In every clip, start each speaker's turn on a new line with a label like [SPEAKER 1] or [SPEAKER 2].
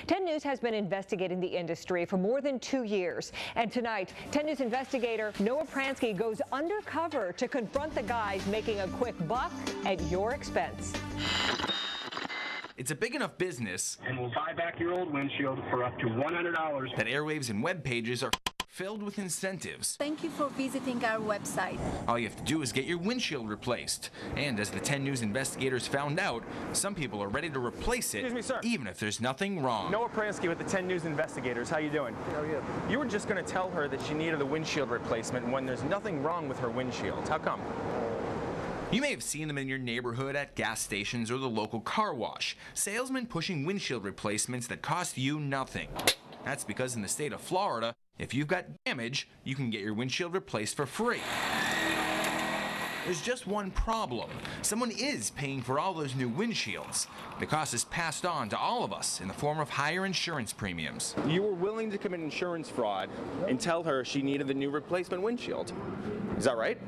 [SPEAKER 1] 10 News has been investigating the industry for more than 2 years. And tonight, 10 News investigator Noah Pransky goes undercover to confront the guys making a quick buck at your expense.
[SPEAKER 2] It's a big enough business,
[SPEAKER 3] and we'll buy back your old windshield for up to $100.
[SPEAKER 2] That airwaves and web pages are filled with incentives.
[SPEAKER 4] Thank you for visiting our website.
[SPEAKER 2] All you have to do is get your windshield replaced. And as the 10 News investigators found out, some people are ready to replace it,
[SPEAKER 5] Excuse me, sir.
[SPEAKER 2] even if there's nothing wrong.
[SPEAKER 5] Noah Pransky with the 10 News investigators. How you doing?
[SPEAKER 6] How are you?
[SPEAKER 5] You were just going to tell her that she needed a windshield replacement when there's nothing wrong with her windshield. How come?
[SPEAKER 2] You may have seen them in your neighborhood at gas stations or the local car wash. Salesmen pushing windshield replacements that cost you nothing. That's because in the state of Florida, if you've got damage, you can get your windshield replaced for free. There's just one problem. Someone is paying for all those new windshields. The cost is passed on to all of us in the form of higher insurance premiums.
[SPEAKER 5] You were willing to commit insurance fraud and tell her she needed the new replacement windshield. Is that right?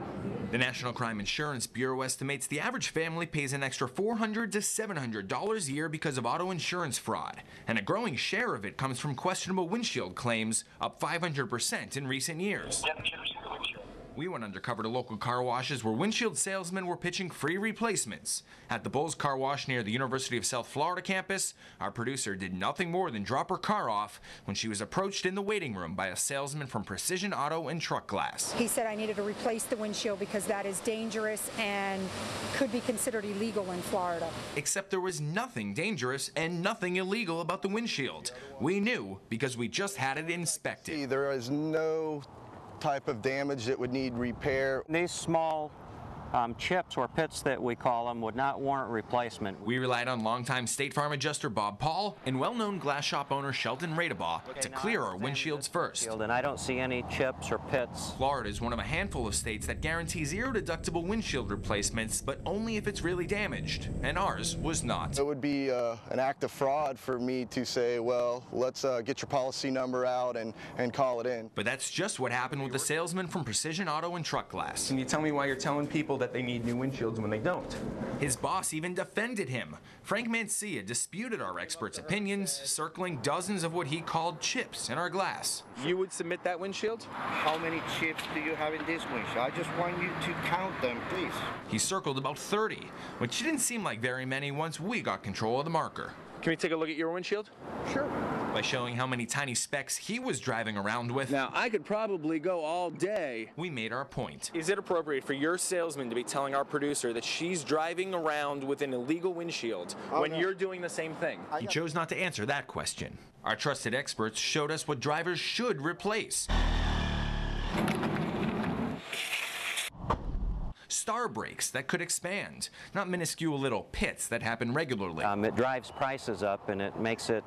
[SPEAKER 2] The National Crime Insurance Bureau estimates the average family pays an extra $400 to $700 a year because of auto insurance fraud, and a growing share of it comes from questionable windshield claims, up 500% in recent years. We went undercover to local car washes where windshield salesmen were pitching free replacements. At the Bulls Car Wash near the University of South Florida campus, our producer did nothing more than drop her car off when she was approached in the waiting room by a salesman from Precision Auto and Truck Glass.
[SPEAKER 7] He said I needed to replace the windshield because that is dangerous and could be considered illegal in Florida.
[SPEAKER 2] Except there was nothing dangerous and nothing illegal about the windshield. We knew because we just had it inspected.
[SPEAKER 6] There is no type of damage that would need repair.
[SPEAKER 8] These small chips or pits that we call them would not warrant replacement.
[SPEAKER 2] We relied on longtime State Farm adjuster Bob Paul and well-known glass shop owner Shelton Radebaugh to clear our windshields first.
[SPEAKER 8] And I don't see any chips or pits.
[SPEAKER 2] Florida is one of a handful of states that guarantee zero deductible windshield replacements, but only if it's really damaged, and ours was not.
[SPEAKER 6] It would be an act of fraud for me to say, well, let's get your policy number out and call it in.
[SPEAKER 2] But that's just what happened with the salesman from Precision Auto and Truck Glass.
[SPEAKER 5] Can you tell me why you're telling people that they need new windshields when they don't?
[SPEAKER 2] His boss even defended him. Frank Mancia disputed our experts' opinions, circling dozens of what he called chips in our glass.
[SPEAKER 5] You would submit that windshield?
[SPEAKER 9] How many chips do you have in this windshield? I just want you to count them, please.
[SPEAKER 2] He circled about 30, which didn't seem like very many once we got control of the marker.
[SPEAKER 5] Can we take a look at your windshield?
[SPEAKER 9] Sure.
[SPEAKER 2] By showing how many tiny specks he was driving around with.
[SPEAKER 5] Now, I could probably go all day.
[SPEAKER 2] We made our point.
[SPEAKER 5] Is it appropriate for your salesman to be telling our producer that she's driving around with an illegal windshield when you're doing the same thing?
[SPEAKER 2] He chose not to answer that question. Our trusted experts showed us what drivers should replace. Star brakes that could expand, not minuscule little pits that happen regularly.
[SPEAKER 8] It drives prices up and it makes it,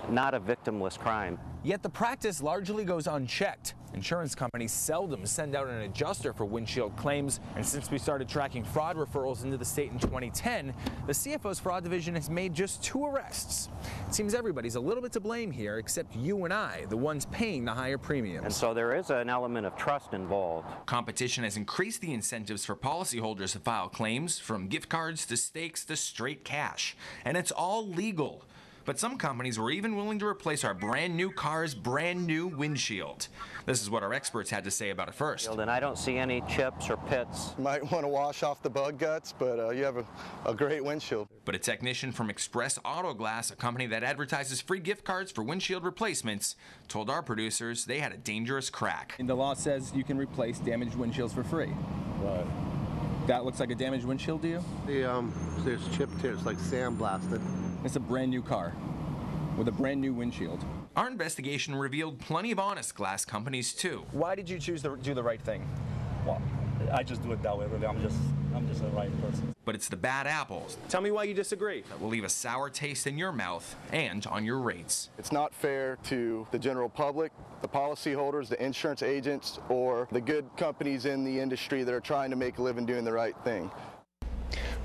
[SPEAKER 8] not a victimless crime.
[SPEAKER 5] Yet the practice largely goes unchecked. Insurance companies seldom send out an adjuster for windshield claims, and since we started tracking fraud referrals into the state in 2010, the CFO's fraud division has made just 2 arrests. It seems everybody's a little bit to blame here, except you and I, the ones paying the higher premiums.
[SPEAKER 8] And so there is an element of trust involved.
[SPEAKER 2] Competition has increased the incentives for policyholders to file claims, from gift cards to stakes to straight cash. And it's all legal. But some companies were even willing to replace our brand new car's brand new windshield. This is what our experts had to say about it first.
[SPEAKER 8] And I don't see any chips or pits.
[SPEAKER 6] You might want to wash off the bug guts, but you have a great windshield.
[SPEAKER 2] But a technician from Express Auto Glass, a company that advertises free gift cards for windshield replacements, told our producers they had a dangerous crack.
[SPEAKER 5] And the law says you can replace damaged windshields for free.
[SPEAKER 6] Right.
[SPEAKER 5] That looks like a damaged windshield to you?
[SPEAKER 6] There's chipped here. It's like sandblasted.
[SPEAKER 5] It's a brand new car with a brand new windshield.
[SPEAKER 2] Our investigation revealed plenty of honest glass companies too.
[SPEAKER 5] Why did you choose to do the right thing?
[SPEAKER 10] Well, I just do it that way, really. I'm just a right person.
[SPEAKER 2] But it's the bad apples
[SPEAKER 5] Tell me why you disagree.
[SPEAKER 2] that will leave a sour taste in your mouth and on your rates.
[SPEAKER 6] It's not fair to the general public, the policyholders, the insurance agents, or the good companies in the industry that are trying to make a living doing the right thing.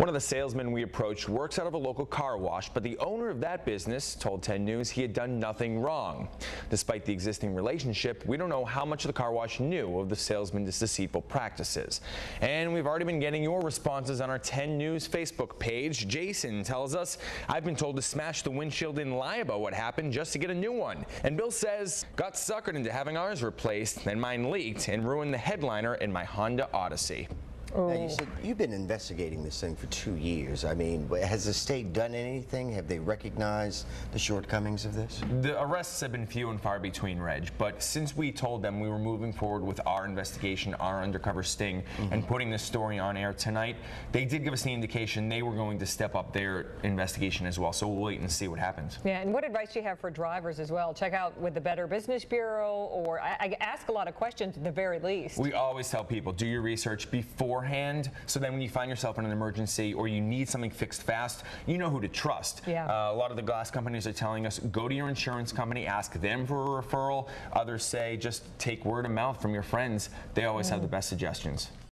[SPEAKER 5] One of the salesmen we approached works out of a local car wash, but the owner of that business told 10 News he had done nothing wrong. Despite the existing relationship, we don't know how much the car wash knew of the salesman's deceitful practices. And we've already been getting your responses on our 10 News Facebook page. Jason tells us, I've been told to smash the windshield and lie about what happened just to get a new one. And Bill says, got suckered into having ours replaced, and mine leaked and ruined the headliner in my Honda Odyssey.
[SPEAKER 11] Now, you said you've been investigating this thing for 2 years. I mean, has the state done anything? Have they recognized the shortcomings of this?
[SPEAKER 5] The arrests have been few and far between, Reg, but since we told them we were moving forward with our investigation, our undercover sting, and putting this story on air tonight, they did give us the indication they were going to step up their investigation as well, so we'll wait and see what happens.
[SPEAKER 1] Yeah, and what advice do you have for drivers as well? Check out with the Better Business Bureau, or I ask a lot of questions at the very least.
[SPEAKER 5] We always tell people, do your research beforehand, so then when you find yourself in an emergency or you need something fixed fast, you know who to trust.
[SPEAKER 1] Yeah.
[SPEAKER 5] A lot of the glass companies are telling us, go to your insurance company, ask them for a referral. Others say, just take word of mouth from your friends. They always have the best suggestions.